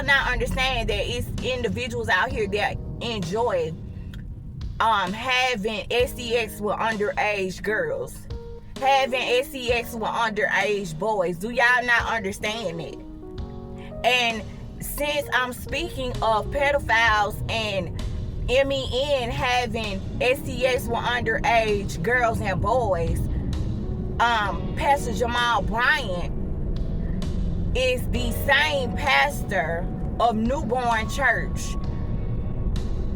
y'all not understand that it's individuals out here that enjoy having sex with underage girls, having sex with underage boys? Do y'all not understand it? And since I'm speaking of pedophiles and MEN having sex with underage girls and boys, Pastor Jamal Bryant is the same pastor of Newborn Church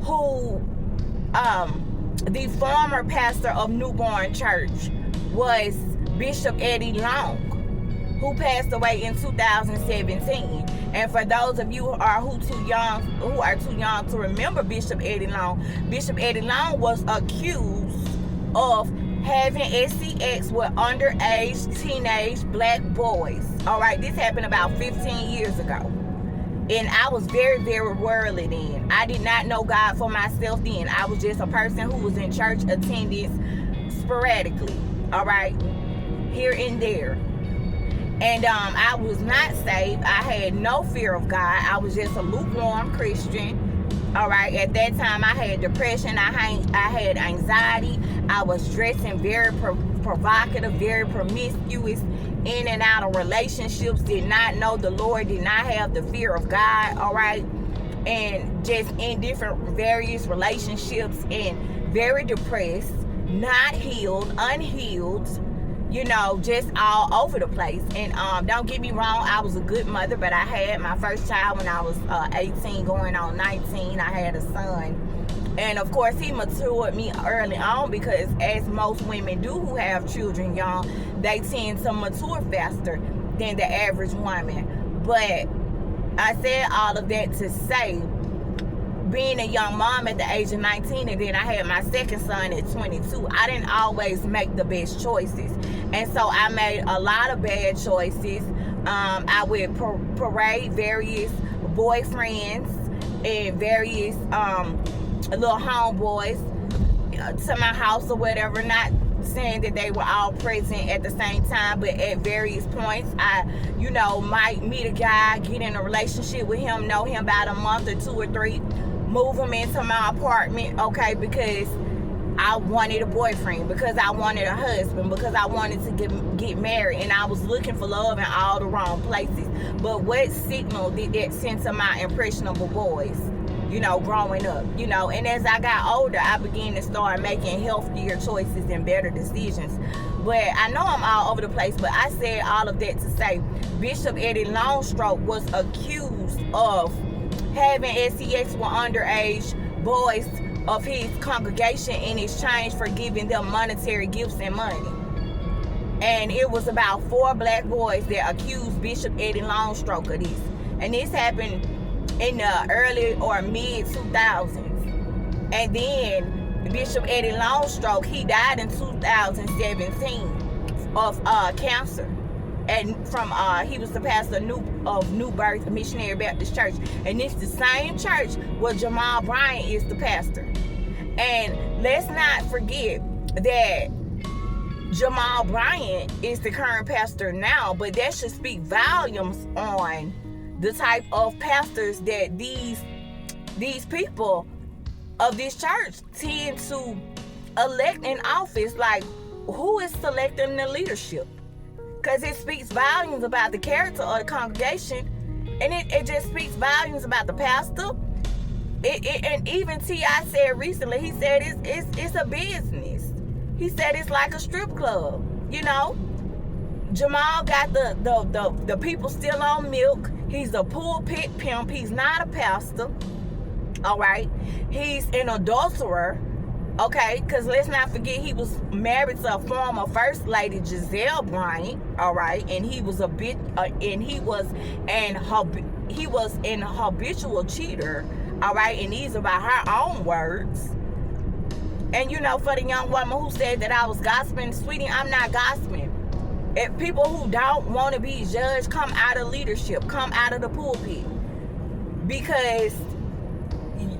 who the former pastor of Newborn Church was Bishop Eddie Long, who passed away in 2017. And for those of you who are too young to remember Bishop Eddie Long was accused of having sex with underage teenage black boys. All right, this happened about 15 years ago. And I was very, very worldly then. I did not know God for myself then. I was just a person who was in church attendance sporadically, all right, here and there. And I was not saved. I had no fear of God. I was just a lukewarm Christian. All right, at that time I had depression. I had anxiety. I was dressing very provocative, very promiscuous, in and out of relationships, did not know the Lord, did not have the fear of God, all right, and just in different various relationships, and very depressed, not healed, unhealed, you know, just all over the place. And don't get me wrong, I was a good mother, but I had my first child when I was 18 going on 19. I had a son. And of course, he matured me early on, because as most women do who have children young, they tend to mature faster than the average woman. But I said all of that to say, being a young mom at the age of 19, and then I had my second son at 22, I didn't always make the best choices. And so I made a lot of bad choices. I would parade various boyfriends and various little homeboys to my house or whatever, not saying that they were all present at the same time, but at various points I, you know, might meet a guy, get in a relationship with him, know him about a month or 2 or 3, move him into my apartment, okay, because I wanted a boyfriend, because I wanted a husband, because I wanted to get married, and I was looking for love in all the wrong places. But what signal did that send to my impressionable boys, you know, growing up, you know? And as I got older, I began to start making healthier choices and better decisions. But I know I'm all over the place, but I said all of that to say Bishop Eddie Longstroke was accused of having sex with underage boys of his congregation in exchange for giving them monetary gifts and money. And it was about 4 black boys that accused Bishop Eddie Longstroke of this. And this happened in the early or mid 2000s. And then Bishop Eddie Longstroke, he died in 2017 of cancer. And from he was the pastor of New Birth Missionary Baptist Church. And it's the same church where Jamal Bryant is the pastor. And let's not forget that Jamal Bryant is the current pastor now, but that should speak volumes on the type of pastors that these people of this church tend to elect in office. Like, who is selecting the leadership? Because it speaks volumes about the character of the congregation, and it just speaks volumes about the pastor. And even T.I. said recently, he said it's a business. He said it's like a strip club, you know. Jamal got the people still on milk. He's a pulpit pimp. He's not a pastor. All right. He's an adulterer. Okay, because let's not forget he was married to a former First Lady, Giselle Bryant. All right, and he was an habitual cheater. All right, and these are by her own words. And you know, for the young woman who said that I was gossiping, sweetie, I'm not gossiping. If people who don't want to be judged come out of leadership, come out of the pulpit, because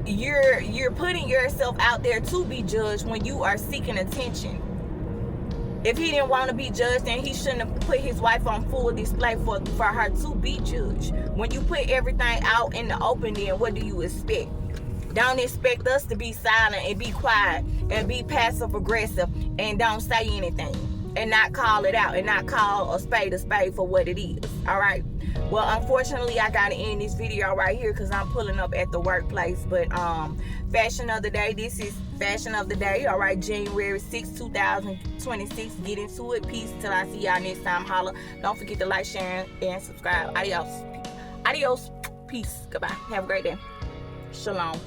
you're putting yourself out there to be judged when you are seeking attention. If he didn't want to be judged, then he shouldn't have put his wife on full display for her to be judged. When you put everything out in the open, then what do you expect? Don't expect us to be silent and be quiet and be passive aggressive and don't say anything and not call it out and not call a spade for what it is. All right. Well, unfortunately, I gotta end this video right here because I'm pulling up at the workplace. But fashion of the day. This is fashion of the day. All right, January 6, 2026. Get into it. Peace till I see y'all next time. Holla. Don't forget to like, share, and subscribe. Adios. Peace. Goodbye. Have a great day. Shalom.